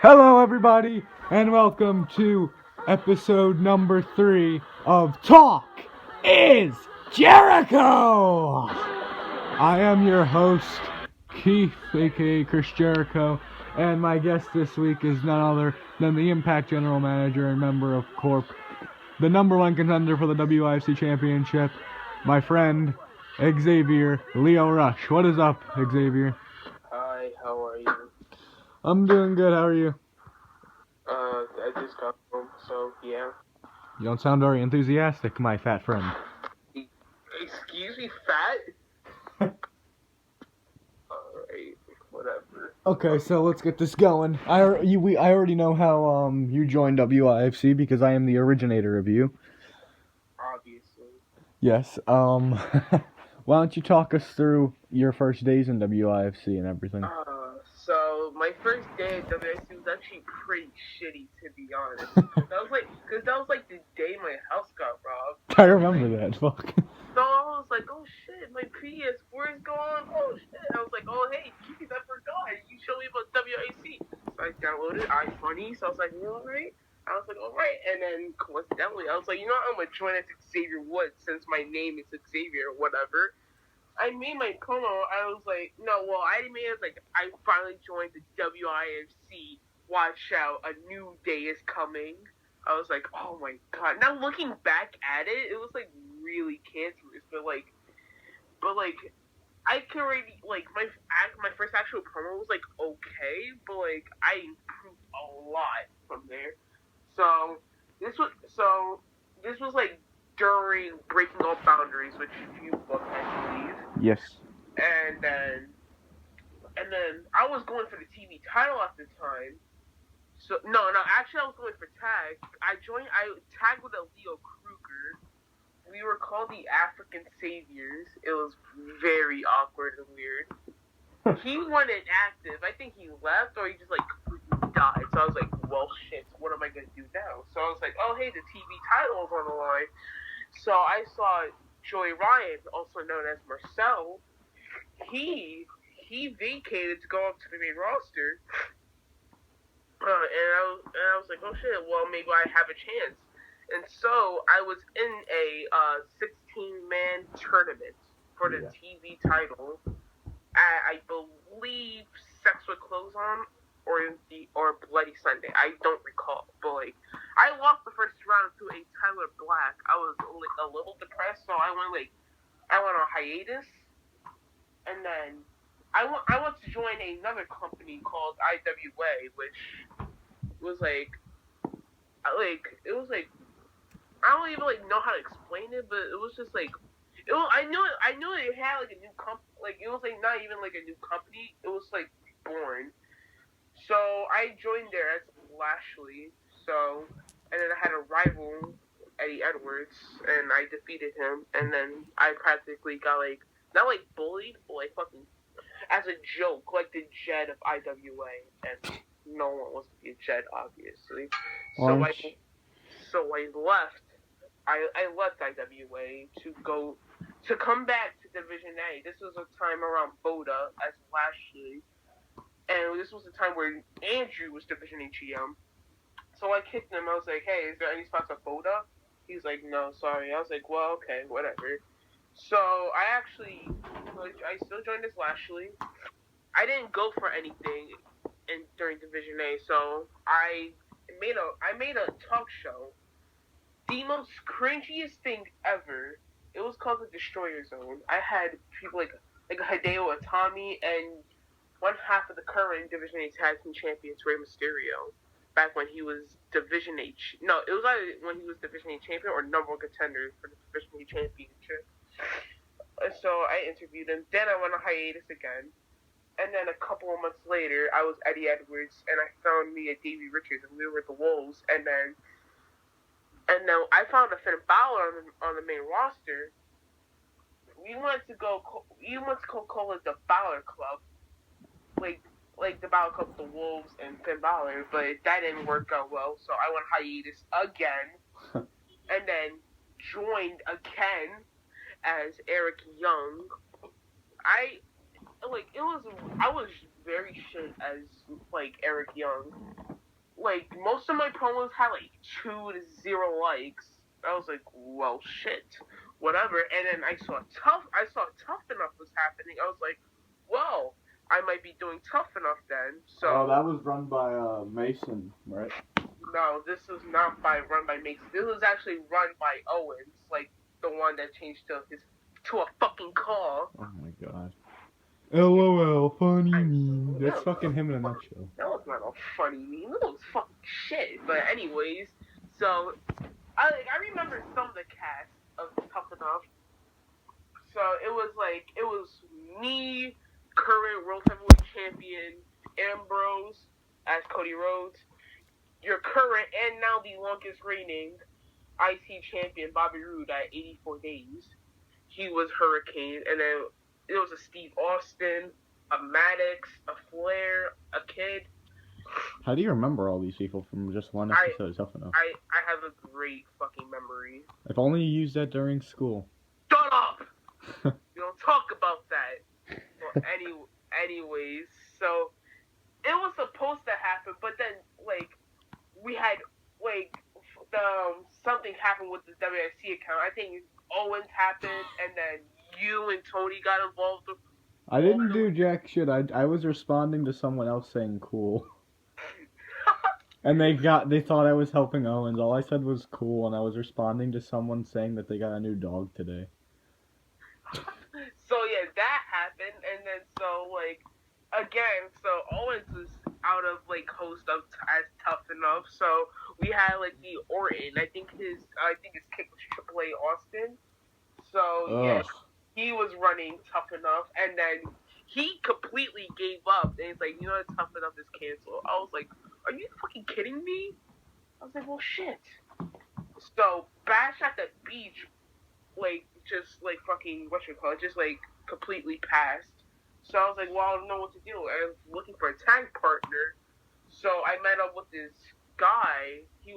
Hello, everybody, and welcome to episode number 3 of Talk is Jericho! I am your host, Keith, aka Chris Jericho, and my guest this week is none other than the Impact General Manager and member of Corp, the number 1 contender for the WiFC Championship, my friend, Xavier Leo Rush. What is up, Xavier? Hi, how are you? I'm doing good, how are you? I just got home, so yeah. You don't sound very enthusiastic, my fat friend. Excuse me, fat? Alright, whatever. Okay, so let's get this going. I already know how you joined WIFC because I am the originator of you. Obviously. Yes. Why don't you talk us through your first days in WIFC and everything? So my first day at WIC was actually pretty shitty, to be honest. That was like the day my house got robbed. I remember that. Fuck. So I was like, oh shit, my PS4 is gone. Oh shit. I was like, oh hey, Keith, I forgot. You showed me about WIC. So I downloaded iFunny. So I was like, you alright? I was like, alright. And then coincidentally, I was like, you know what? I'm gonna join as Xavier Woods since my name is Xavier or whatever. I made my promo. I was like, no, well, I made it like I finally joined the WIFC. Watch out, a new day is coming. I was like, oh my god. Now looking back at it, it was like really cancerous, but I could already like my first actual promo was like okay, but like I improved a lot from there. So this was like during breaking all boundaries, which you booked, I believe. Yes. And then I was going for the TV title at the time. So no, actually I was going for tag. I tagged with Leo Kruger. We were called the African Saviors. It was very awkward and weird. He wasn't active. I think he left or he just like died. So I was like, well shit, what am I gonna do now? So I was like, oh hey, the TV title is on the line. So I saw Joey Ryan, also known as Marcel. He vacated to go up to the main roster. And I was like, oh shit, well maybe I have a chance. And so I was in a 16-man tournament for the TV title. I believe Sex with Clothes On or Bloody Sunday. I don't recall, but like I lost the first round to a Tyler Black. I was a little depressed, so I went on hiatus, and then I went to join another company called IWA, which was like it was like I don't even like know how to explain it, but it was just like I knew it had like a new company. Like it was like not even like a new company. It was like born. So I joined there as Lashley. So and then I had a rival, Eddie Edwards, and I defeated him. And then I practically got like not like bullied, but like fucking as a joke, like the Jed of IWA, and no one wants to be a Jed, obviously. So I left. I left IWA to come back to Division A. This was a time around Boda as Lashley, and this was the time where Andrew was Division A GM. So I kicked him. I was like, "Hey, is there any spots at Boda?" He's like, "No, sorry." I was like, "Well, okay, whatever." So I still joined as Lashley. I didn't go for anything during Division A, so I made a talk show. The most cringiest thing ever. It was called the Destroyer Zone. I had people like Hideo Itami and one half of the current Division A Tag Team Champions, Rey Mysterio, back when he was Division H. No, it was either when he was Division A Champion or number 1 contender for the Division A Championship. So I interviewed him. Then I went on hiatus again. And then a couple of months later, I was Eddie Edwards, and I found me a Davey Richards, and we were the Wolves. And then I found a Finn Balor on the main roster. We went to call it the Balor Club, like the Balor Club, the Wolves and Finn Balor, but that didn't work out well. So I went hiatus again, and then joined again as Eric Young. I was very shit as like Eric Young. like most of my promos had like 2 to 0 likes. I was like, well, shit, whatever. And then I saw Tough Enough was happening. I was like, well, I might be doing Tough Enough then. So Oh, that was run by Mason, right? no, this was not run by Mason. This was actually run by Owens, like the one that changed to a fucking call. Oh my god. LOL, funny meme. That's fucking him in a nutshell. That was not a funny meme. That was fucking shit. But anyways, so I remember some of the cast of Tough Enough. So it was me, current World Heavyweight Champion Ambrose as Cody Rhodes, your current and now the longest reigning IC champion Bobby Roode at 84 days. He was Hurricane, and then it was a Steve Austin, a Maddox, a Flair, a Kid. How do you remember all these people from just one episode of Tough Enough? I have a great fucking memory. If only you used that during school. Shut up! We don't talk about that. Well, anyways, so it was supposed to happen, but then like we had like something happened with the WFC account. I think Owens happened, and then you and Tony got involved. I didn't do jack shit. I was responding to someone else saying cool. And they thought I was helping Owens. All I said was cool, and I was responding to someone saying that they got a new dog today. So yeah, that happened, and then so like again, so Owens was out of like host of as Tough Enough. So we had like the Orton. I think his kick was AAA Austin. So yeah, he was running Tough Enough, and then he completely gave up. And he's like, you know, Tough Enough is canceled. I was like, are you fucking kidding me? I was like, well, shit. So Bash at the Beach, like, just like fucking just like completely passed. So I was like, well, I don't know what to do. I was looking for a tag partner. So I met up with this guy. He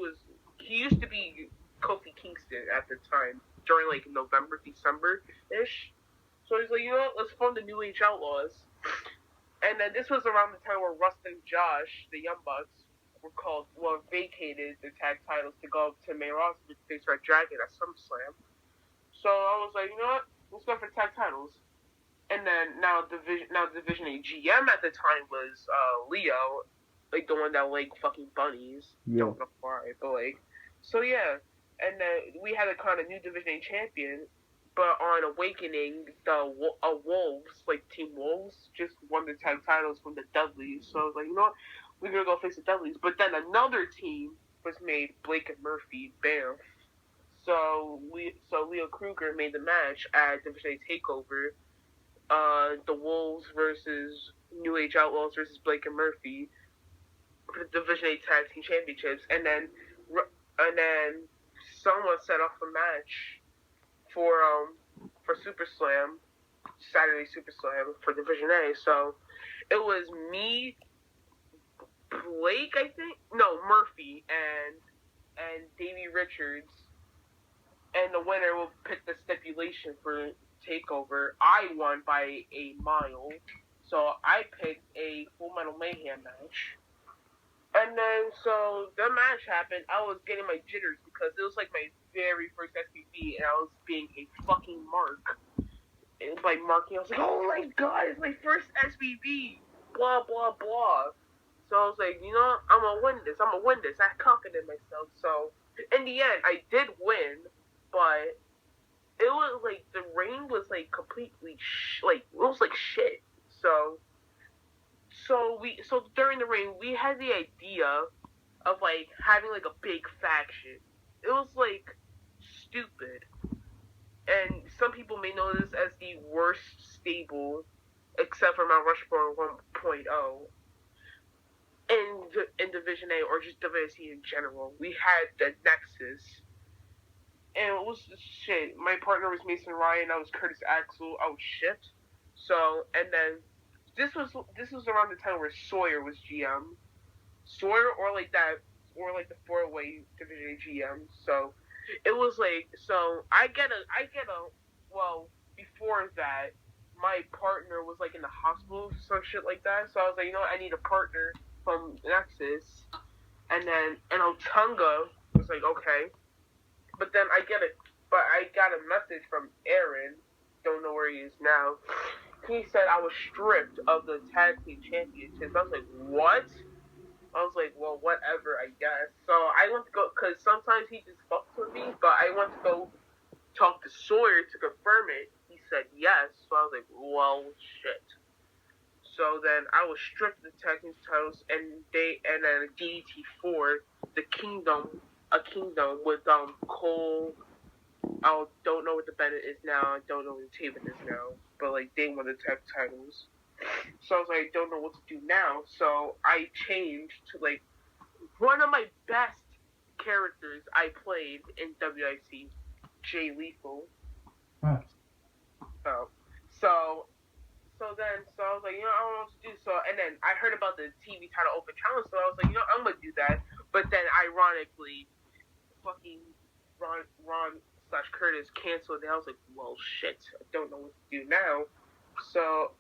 used to be Kofi Kingston at the time during like November, December-ish. So he's like, you know what, let's form the New Age Outlaws. And then this was around the time where Rust and Josh, the Young Bucks, vacated their tag titles to go to main roster to face Red Dragon at SummerSlam. So I was like, you know what, let's go for tag titles. And then now Division A GM at the time was Leo, like the one that liked fucking bunnies. Yeah. Don't know why, but like, so yeah. And then we had a kind of new Division A champion, but on Awakening, the Wolves, like Team Wolves, just won the tag titles from the Dudleys. So I was like, you know what, we're gonna go face the Dudleys. But then another team was made, Blake and Murphy, bam. So Leo Kruger made the match at Division A Takeover. The Wolves versus New Age Outlaws versus Blake and Murphy for the Division A Tag Team Championships, and then someone set off a match for Super Slam, Saturday Super Slam for Division A. So it was me, Blake, Murphy, and Davey Richards, and the winner will pick the stipulation for Takeover. I won by a mile, so I picked a Full Metal Mayhem match. And then, so the match happened. I was getting my jitters because it was like my very first SPB, and I was being a fucking mark. And by marking, I was like, oh my god, it's my first SPB! Blah, blah, blah. So I was like, you know, I'm gonna win this. I had confidence in myself. So, in the end, I did win, but it was like the rain was like completely it was like shit. So during the rain we had the idea of like having like a big faction. It was like stupid, and some people may know this as the worst stable, except for Mount Rushmore 1.0 in Division A or just WC in general. We had the Nexus. And it was shit. My partner was Mason Ryan. I was Curtis Axel. I was shit. So, and then this was around the time where Sawyer was GM. Sawyer or like the 4-way Division GM. So it was like, so I get a well, before that, my partner was like in the hospital, some shit like that. So I was like, you know what, I need a partner from Nexus. and Otunga was like, okay. But then I got a message from Aaron, don't know where he is now. He said I was stripped of the tag team championships. I was like, what? I was like, well, whatever, I guess. So I went to go, because sometimes he just fucks with me, but I went to go talk to Sawyer to confirm it. He said yes. So I was like, well, shit. So then I was stripped of the tag team titles, and then DDT4, the Kingdom, a Kingdom with Cole. I don't know what the Bennett is now. I don't know what the Taven is now. But like they won the tag titles. So I was like, I don't know what to do now. So I changed to like one of my best characters I played in WIC, Jay Lethal. Huh. So I was like, I don't know what to do. So and then I heard about the TV title open challenge. So I was like, I'm gonna do that. But then ironically, fucking Ron/Curtis canceled it. I was like, well, shit, I don't know what to do now. So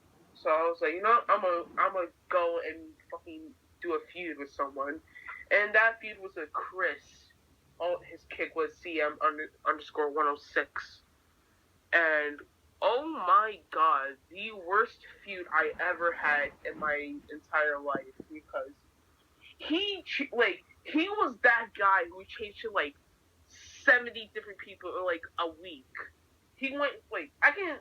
I was like, I'm gonna go and fucking do a feud with someone, and that feud was a Chris. Oh, his kick was CM_106, and oh my god, the worst feud I ever had in my entire life, because he was that guy who changed to like 70 different people in like a week. He went I can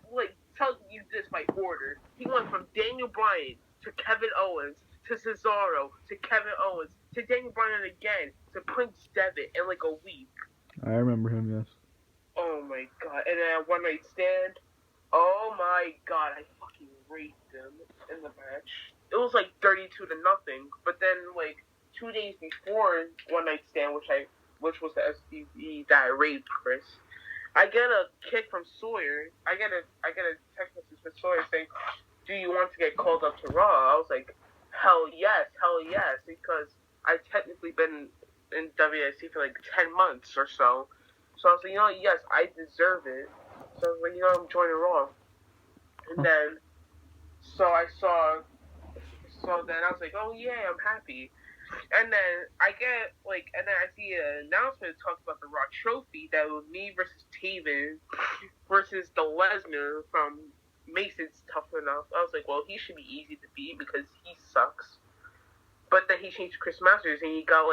tell you this by order. He went from Daniel Bryan to Kevin Owens to Cesaro to Kevin Owens to Daniel Bryan again to Prince Devitt in like a week. I remember him, yes. Oh my god. And then One Night Stand. Oh my god, I fucking raped him in the match. It was like 32-0. But then 2 days before One Night Stand, which was the STD that I raped Chris, I get a kick from Sawyer. I get a text message from Sawyer saying, "Do you want to get called up to Raw?" I was like, hell yes, because I've technically been in WIC for like 10 months or so. So I was like, yes, I deserve it. So I was like, I'm joining Raw. And then, so then I was like, oh yeah, I'm happy. And then I see an announcement that talks about the Raw trophy that was me versus Taven versus the Lesnar from Mason's Tough Enough. I was like, well, he should be easy to beat because he sucks. But then he changed Chris Masters and he got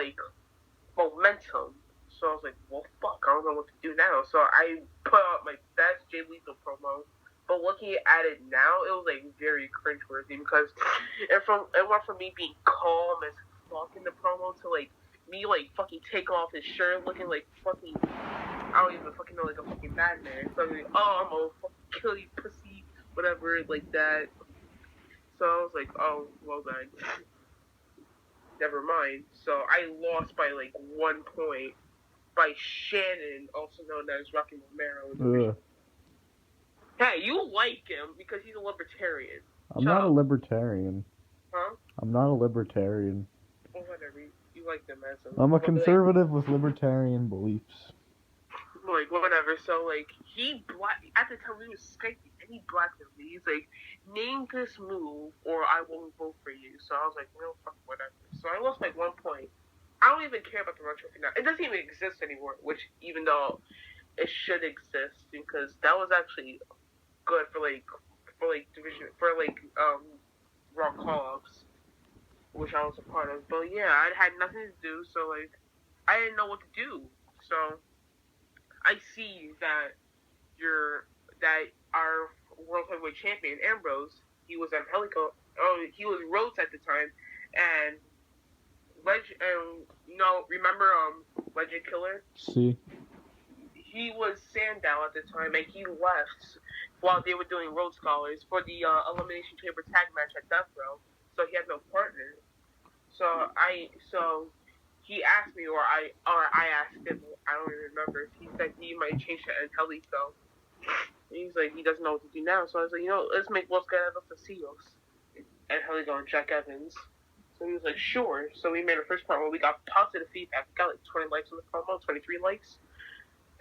momentum. So I was like, well, fuck, I don't know what to do now. So I put out my best Jay Lethal promo. But looking at it now, it was very cringeworthy because it went from me being calm as fuck in the promo to me fucking take off his shirt looking like fucking, I don't even fucking know, like a fucking madman. So I was like, oh, I'm gonna fucking kill you, pussy, whatever, like that. So I was like, oh, well then, never mind. So I lost by 1 point by Shannon, also known as Rocky Romero. Hey, you like him because he's a libertarian. I'm not a libertarian. Huh? I'm not a libertarian. Well, whatever. You like them as I'm a conservative with libertarian beliefs. Whatever. So, he at the time we was Skyping, and he blackmailed me. He's like, name this move or I won't vote for you. So I was like, no, fuck, whatever. So I lost 1 point. I don't even care about the Run Trophy now. It doesn't even exist anymore, which, even though it should exist, because that was actually good for division, for Raw call-ups, which I was a part of. But yeah, I had nothing to do, so I didn't know what to do. So I see that our World Heavyweight Champion Ambrose, he was at Helico. Oh, he was Rhodes at the time, and remember Legend Killer? See. He was Sandow at the time, and he left while they were doing Road Scholars for the Elimination Chamber tag match at Death Row. So he had no partner. So he asked me, or I asked him. I don't even remember. He said he might change to Angelico. And he's like, he doesn't know what to do now. So I was like, let's make Los Guerreros Vacíos. Angelico and Jack Evans. So he was like, sure. So we made our first promo. We got positive feedback. We got 20 likes on the promo, 23 likes.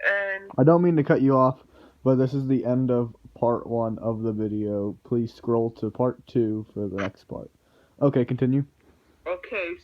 And I don't mean to cut you off, but this is the end of part 1 of the video. Please scroll to part 2 for the next part. Okay, continue. Okay,